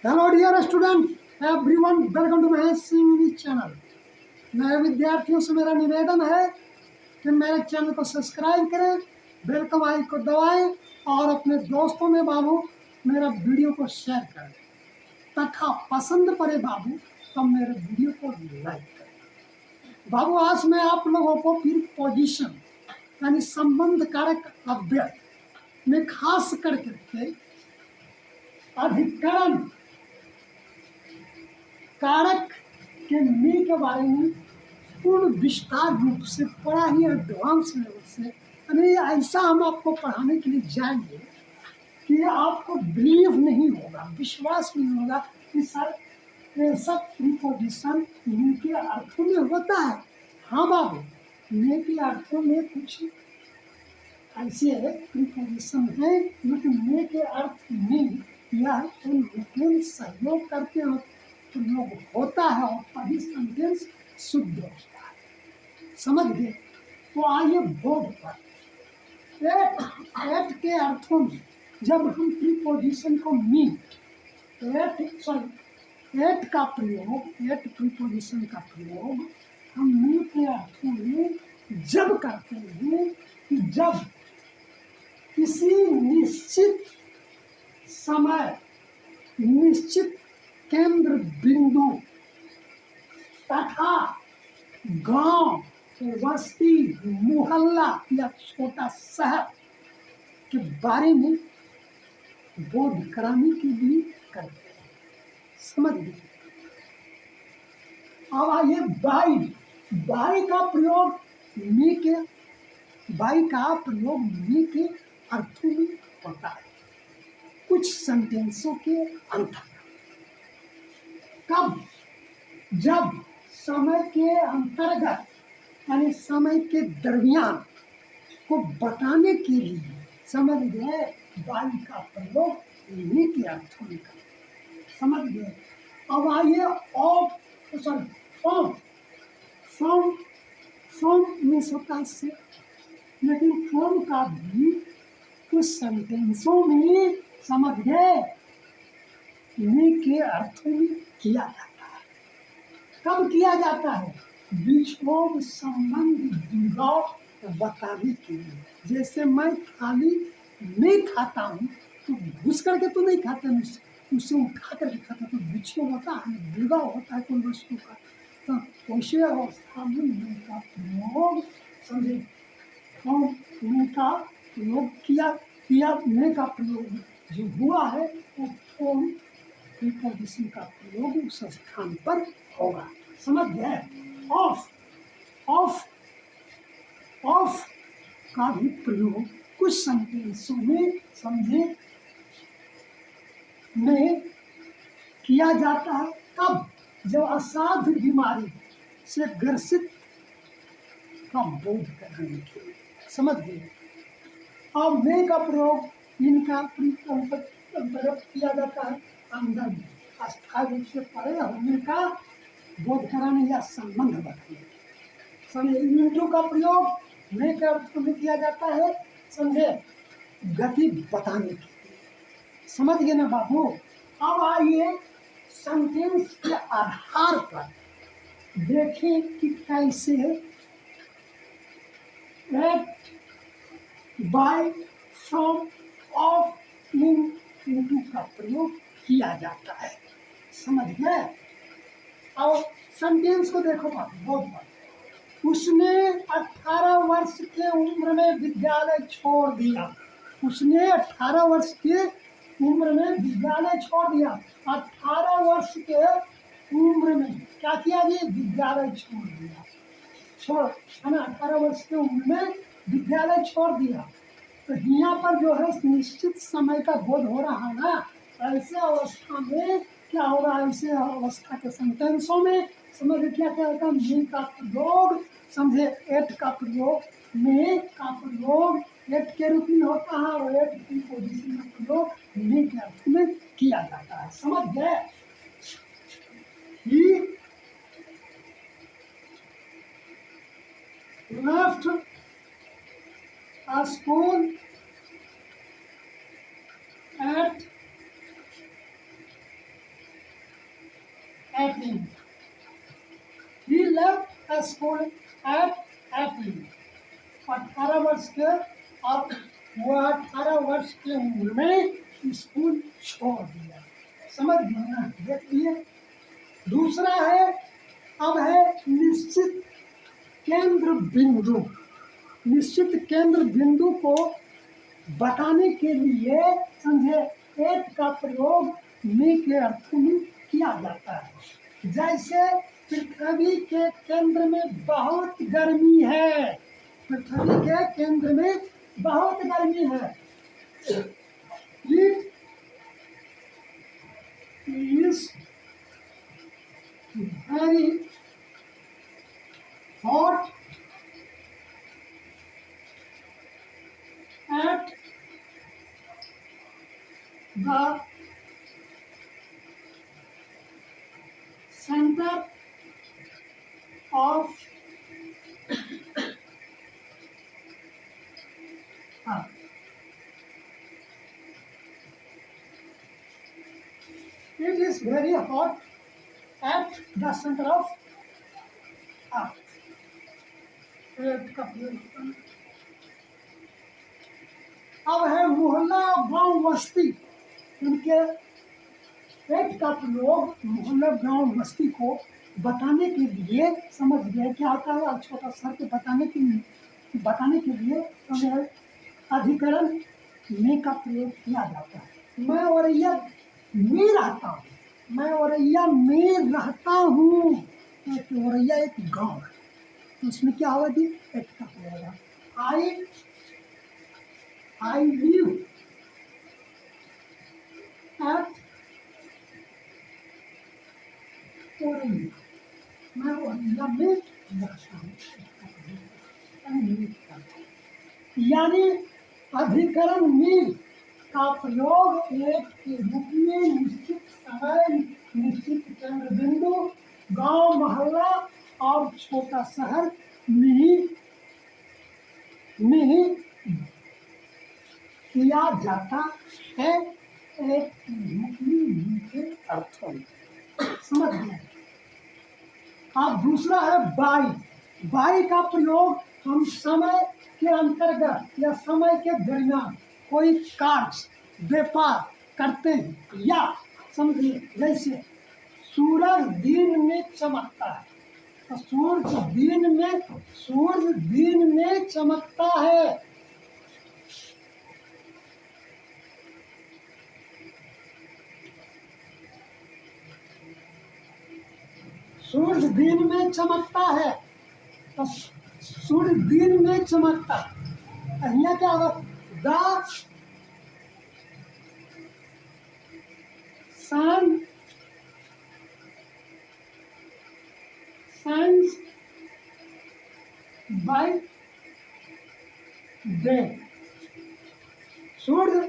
Hello dear student everyone, welcome to my English channel. नए विद्यार्थियों से मेरा निवेदन है कि मेरे चैनल को सब्सक्राइब करें, बेल का आइकन को दबाएं और अपने दोस्तों में बाबू मेरा वीडियो को शेयर करें तथा पसंद पड़े बाबू तो मेरे वीडियो को लाइक करें। बाबू आज मैं आप लोगों को प्रीपोजिशन यानी संबंध कारक अव्यय में खास करके अधिकरण कारक के मी के बारे में पूर्ण विस्तार रूप से बड़ा ही एडवांस लेवल से यानी ऐसा हम आपको पढ़ाने के लिए जाएंगे कि आपको बिलीव नहीं होगा, विश्वास नहीं होगा कि सर ये सब प्रीपोजिशन मी के अर्थों में होता है। हाँ बाबू, मी के अर्थों में कुछ ऐसे प्रीपोजिशन है लेकिन मी के अर्थ में यह उन सहयोग करते हैं प्रयोग होता है और तभी सेंटेंस शुद्ध होता है। समझ गए? तो आइए बोर्ड पर एट के अर्थों में जब हम प्रीपोजिशन को एट का प्रयोग, एट प्रीपोजिशन का प्रयोग हम मी के अर्थों में जब करते हैं कि जब किसी निश्चित समय, निश्चित केंद्र बिंदु तथा गांव, बस्ती, मोहल्ला या छोटा शहर के बारे में बोध कराने के लिए करते हैं। समझ लीजिए। अब आइए बाई का प्रयोग मी के अर्थों में होता है कुछ सेंटेंसों के अंतर्गत। कब? जब समय के अंतर्गत यानी समय के दरमियान को बताने के लिए, समझ गए, बाई का प्रयोग मी के अर्थों में करते। समझ गए? अब आइए फॉर्म मीन्स होता है से, लेकिन फॉर्म का भी कुछ सेंटेंसों में, समझ गए, मी के अर्थों में किया जाता है। कब किया जाता है? विषम संबंध जुड़ाव बताने के लिए। जैसे मैं थाली नहीं खाता हूँ तो घुस करके तो नहीं खाते, उससे उठा करके खाता, तो विषम होता है, जुड़ाव होता है कोई वस्तु का। तो वैसे अवस्था में मी का प्रयोग, समझे, मी का प्रयोग किया मी का प्रयोग जो हुआ है वो फॉर्म प्रीपोजिशन का प्रयोग उस स्थान पर होगा। समझ गए? ऑफ का भी प्रयोग कुछ सेंटेंसों में, समझे, में किया जाता है। कब? जब असाध्य बीमारी से ग्रसित का बोध करने के लिए। समझ गए? अब मे का प्रयोग इनका अंतर्गत किया जाता है अंदर में अस्थायी रूप से परे होने का बोध कराने या संबंध बताने। समझे? इंटू का प्रयोग मे के अर्थ में किया जाता है, समझे, गति बताने के लिए। समझ गए ना बाबू? अब आइए सेंटेंस के आधार पर देखें कि कैसे by, from, of, in, into का प्रयोग किया जाता है। समझ गए? और सेंटेंस को देखो बहुत बार। उसने 18 वर्ष के उम्र में विद्यालय छोड़ दिया। उसने 18 वर्ष के उम्र में विद्यालय छोड़ दिया। 18 वर्ष के उम्र में क्या किया? ये विद्यालय छोड़ दिया। है ना? 18 वर्ष के उम्र में विद्यालय छोड़ दिया। तो यहाँ पर जो है निश्चित समय का बोध हो रहा है ना। ऐसे अवस्था में क्या हो रहा है? ऐसे अवस्था के सेंटेंसों में समझ क्या क्या होता है? मी का प्रयोग, समझे, एट का प्रयोग, मे का प्रयोग एट के रूप में होता है और एट की पोजीशन का प्रयोग मी के अर्थ में किया जाता है। समझ गए? He left a school at 17. He left school at 18. 18 वर्ष के अब वो 18 वर्ष की उम्र में स्कूल छोड़ दिया। समझ गए ना? देखिए दूसरा है, अब है निश्चित केंद्र बिंदु। निश्चित केंद्र बिंदु को बताने के लिए समझे एट का प्रयोग में के अर्थों में किया जाता है। जैसे पृथ्वी के केंद्र में बहुत गर्मी है, पृथ्वी के केंद्र में बहुत गर्मी है। It is very hot at the center of earth. It is very hot at the center of earth. अब है मोहल्ला गांव बस्ती। उनके पेट का प्रयोग मोहल्ला गांव बस्ती को बताने के लिए, समझ गए क्या होता है, छोटा सर के बताने के लिए अधिकरण में का प्रयोग किया जाता है। मैं औरैया में रहता हूँ, मैं औरैया में रहता हूँ। औरैया एक गांव है, तो उसमें क्या होगा जी, पेट का प्रयोग। I live at औरैया, मैं औरैया में रहता हूँ। यानी अधिकरण में का प्रयोग एक के रूप में निश्चित समय, निश्चित केंद्र बिंदु, गांव, मोहल्ला और छोटा शहर में किया जाता है। एक के अर्थों में समझ गए। अब दूसरा है बाई। बाई का प्रयोग हम समय के अंतर्गत या समय के दरमियान कोई कार्य व्यापार करते हैं, या समझिए जैसे सूरज दिन में चमकता है, तो सूरज दिन में चमकता है। सूरज दिन में चमकता है, तो सूर्य दिन में चमकता है। यहाँ क्या होगा, the sun shines by day। सूर्य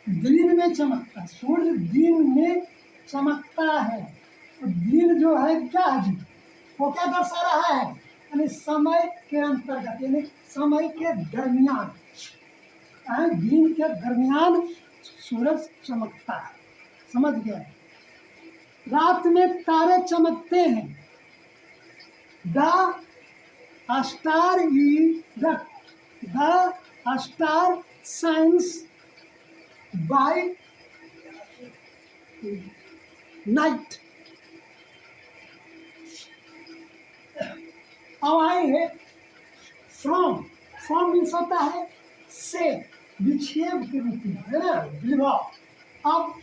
दिन में चमकता है, सूर्य दिन में चमकता है। तो दिन जो है क्या है जी, वो क्या दर्शा रहा है, यानी समय के अंतर्गत, यानी समय के दरमियान, दिन के दरमियान सूरज चमकता है। समझ गए। रात में तारे चमकते हैं। The star shines by night. अब आए हैं फ्रॉम। फ्रॉम मीन्स होता है से, विक्षेप के रूप में, है ना, विभाव। अब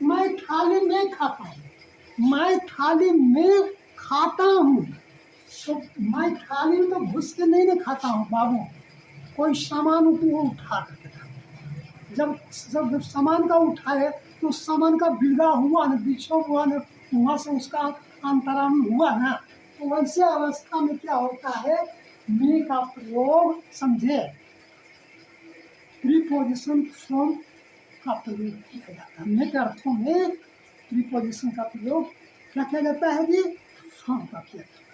मैं थाली में खाता हूँ, मैं थाली में खाता हूँ, तो मैं थाली में तो घुस के नहीं खाता हूँ बाबू, कोई सामान उठा करके खाता। जब सामान का उठाए तो उस सामान का बिगा हुआ ना, बिछो हुआ ना, वहाँ से उसका अंतरान हुआ ना, तो वैसे अवस्था में क्या होता है, में का प्रयोग, समझे, प्रीपोजिशन फ्रॉम का प्रयोग किया जाता है। में के अर्थों में प्रीपोजिशन का प्रयोग क्या किया जाता है जी, फ्रॉम का किया जाता है।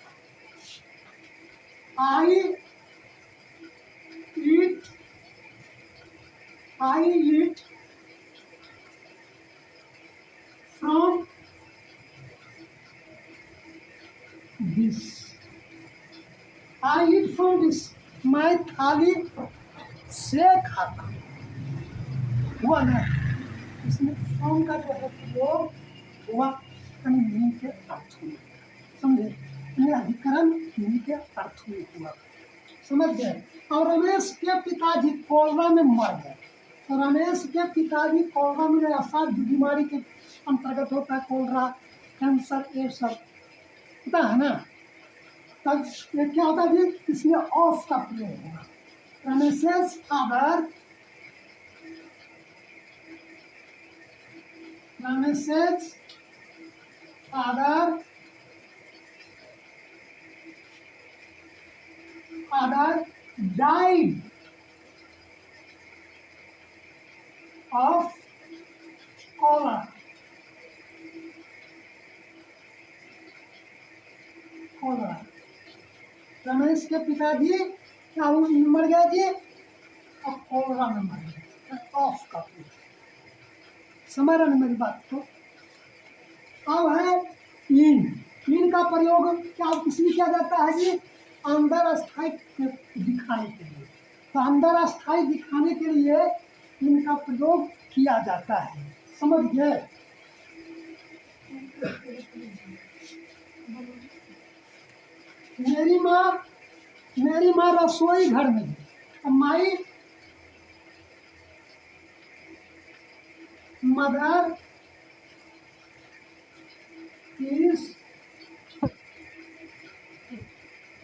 I eat from this, I eat from this, मैं थाली से खाता हूँ। हुआ ना, इसमें फ्रॉम का जो है प्रयोग हुआ मीनिंग के अर्थ में, समझे, ये अधिकरण मीनिंग के अर्थ में हुआ, समझ गए। और रमेश के पिताजी कोलरा में मर गए, तो रमेश के पिताजी कोलरा में गए, असाध्य बीमारी के अंतर्गत होता है कोलरा, कैंसर, ये सब होता है ना। तब ये क्या होता है जी, इसमें ऑफ का प्रयोग होगा। Ramesh's father, Ramesh's father died of cholera. Cholera, Ramesh के पिताजी क्या मर गए जी, और कोलरा में मर गए, ऑफ का प्रयोग, समझ रहे मेरी बात। तो अब है इन का प्रयोग क्या किसमें किया जाता है जी, अंदर अस्थाई दिखाने के लिए, तो अंदर अस्थाई दिखाने के लिए इनका प्रयोग किया जाता है, समझ गए। मेरी माँ रसोई घर में है, my mother is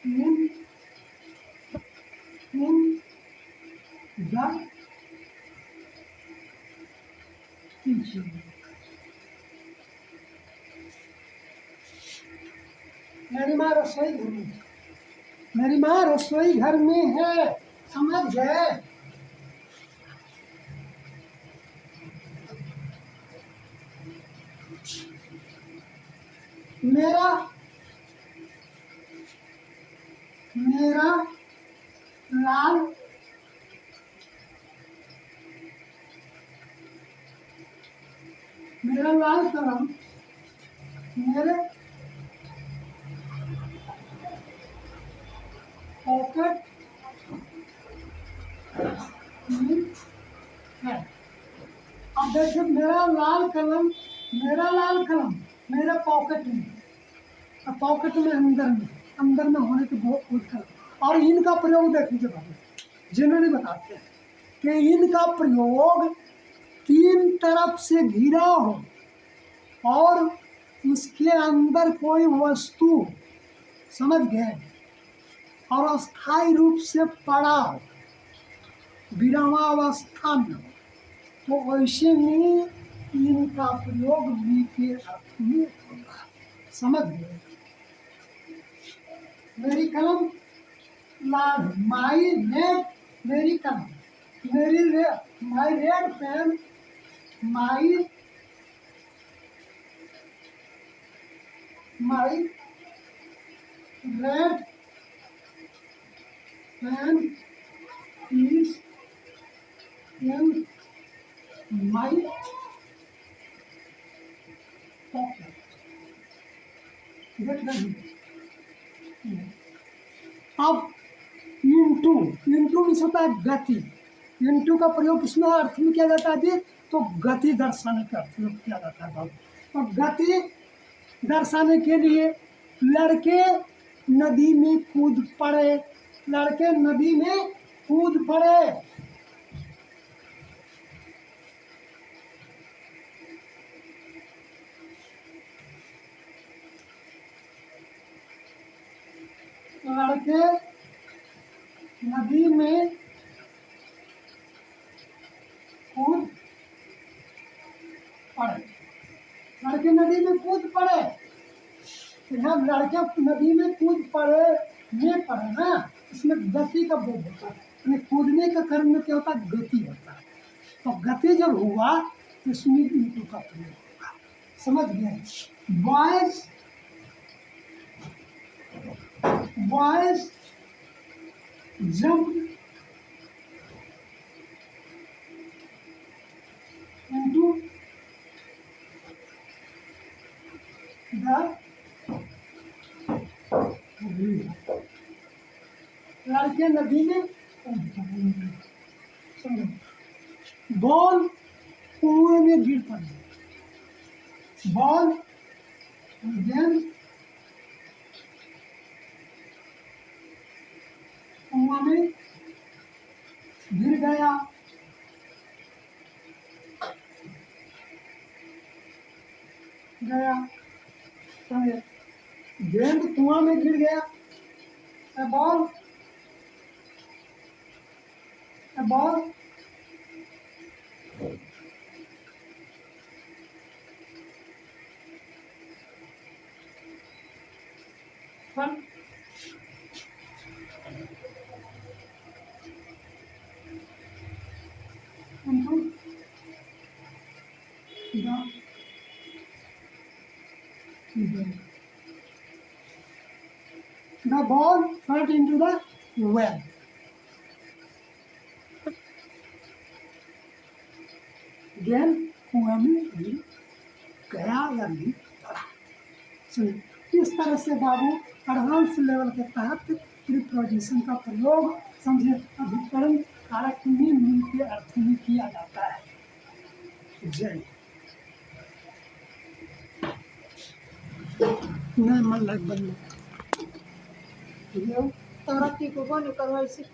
in the kitchen, मेरी माँ रसोई घर में है, मेरी माँ रसोई घर में है, समझ गए। मेरा लाल कलम मेरे पॉकेट में है। अब देखिए, मेरा लाल कलम मेरे पॉकेट में, पॉकेट में अंदर में होने के बहुत कलम। और इनका प्रयोग देख लीजिए भाई, जनरली बताते हैं कि इनका प्रयोग तीन तरफ से घिरा हो और उसके अंदर कोई वस्तु, समझ गए, और अस्थायी रूप से पड़ा हो, विरामावस्था में हो, तो ऐसे में इनका प्रयोग वी के अर्थ में होगा, समझ गए। मेरी कलम लाल, माई रेड, मेरी कलम, my red pen, my red pen is in my pocket, देख रहे। अब इंटू में होता है गति, इंटू का प्रयोग किसमें अर्थ में किया जाता है जी, तो गति दर्शाने का अर्थ में किया जाता है। तो गति दर्शाने के लिए लड़के नदी में कूद पड़े, लड़के नदी में कूद पड़े, लड़के नदी में कूद पड़े, लड़के नदी में कूद पड़े, यहाँ लड़के नदी में कूद पड़े, ये पड़े ना, इसमें गति का बोध होता है, कूदने का कर्म में क्या होता है, गति होता है। तो गति जब हुआ तो इसमें इंटू का प्रयोग होगा, समझ गए। Boys jump into the river. लड़के नदी में समझो, बॉल कुएं में गिर पड़ी, बॉल गेंद कुआं में गिर गया, समझे, गेंद कुआं में गिर गया, ball fun. Into the ball fell into the well. गेंद कुआं में गिर गया या गिर पड़ा। सुनिए, इस तरह से बाबू एडवांस लेवल के तहत प्रीपोजिशन का प्रयोग समझे अभिकरण कारक में मिल के अर्थ में किया जाता है। जय नहीं मन लग बन तोरा की को बन करवाई सिख